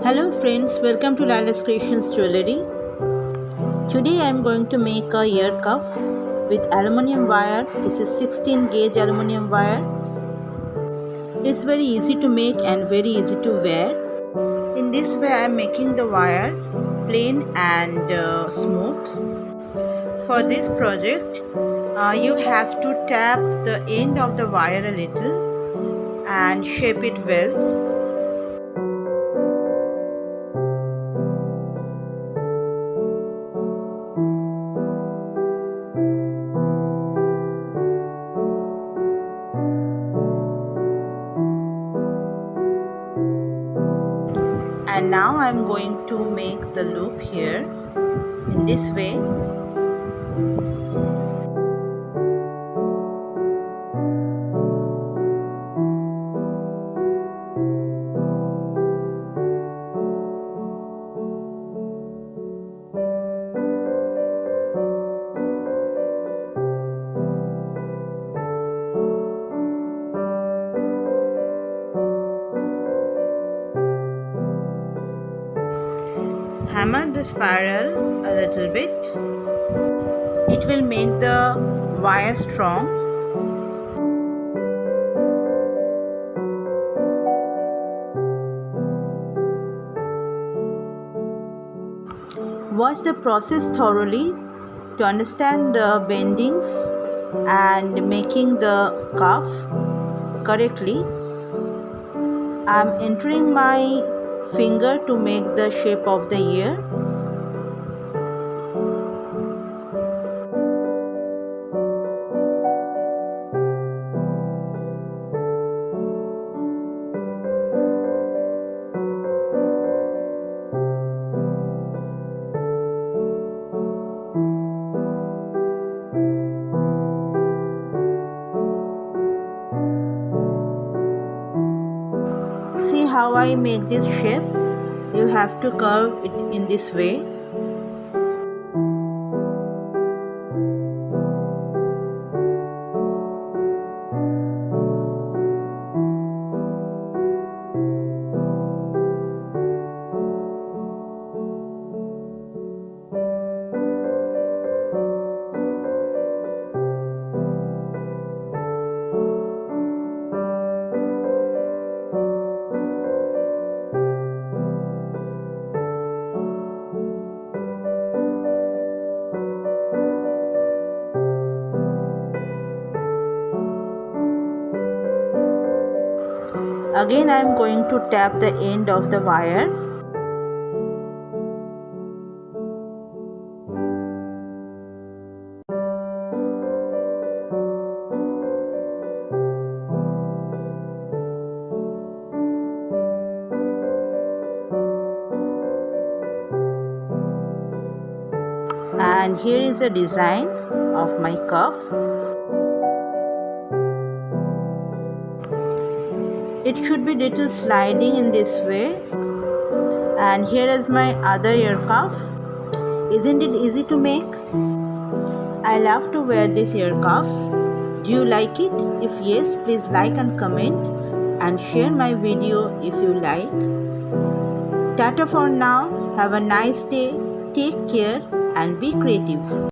Hello friends, welcome to Lila's Creations Jewelry. Today I am going to make a ear cuff with aluminium wire. This is 16 gauge aluminium wire. It's very easy to make and very easy to wear. In this way I am making the wire plain and smooth. For this project you have to tap the end of the wire a little and shape it well. And now I am going to make the loop here in this way. Hammer the spiral a little bit. It will make the wire strong. Watch the process thoroughly to understand the bendings and making the cuff correctly. I am entering my finger to make the shape of the ear. See how I make this shape? You have to curve it in this way. Again I am going to tap the end of the wire. And here is the design of my cuff. It should be little sliding in this way. And here is my other ear cuff. Isn't it easy to make? I love to wear these ear cuffs. Do you like it? If yes, please like and comment and share my video if you like. Tata for now. Have a nice day. Take care and be creative.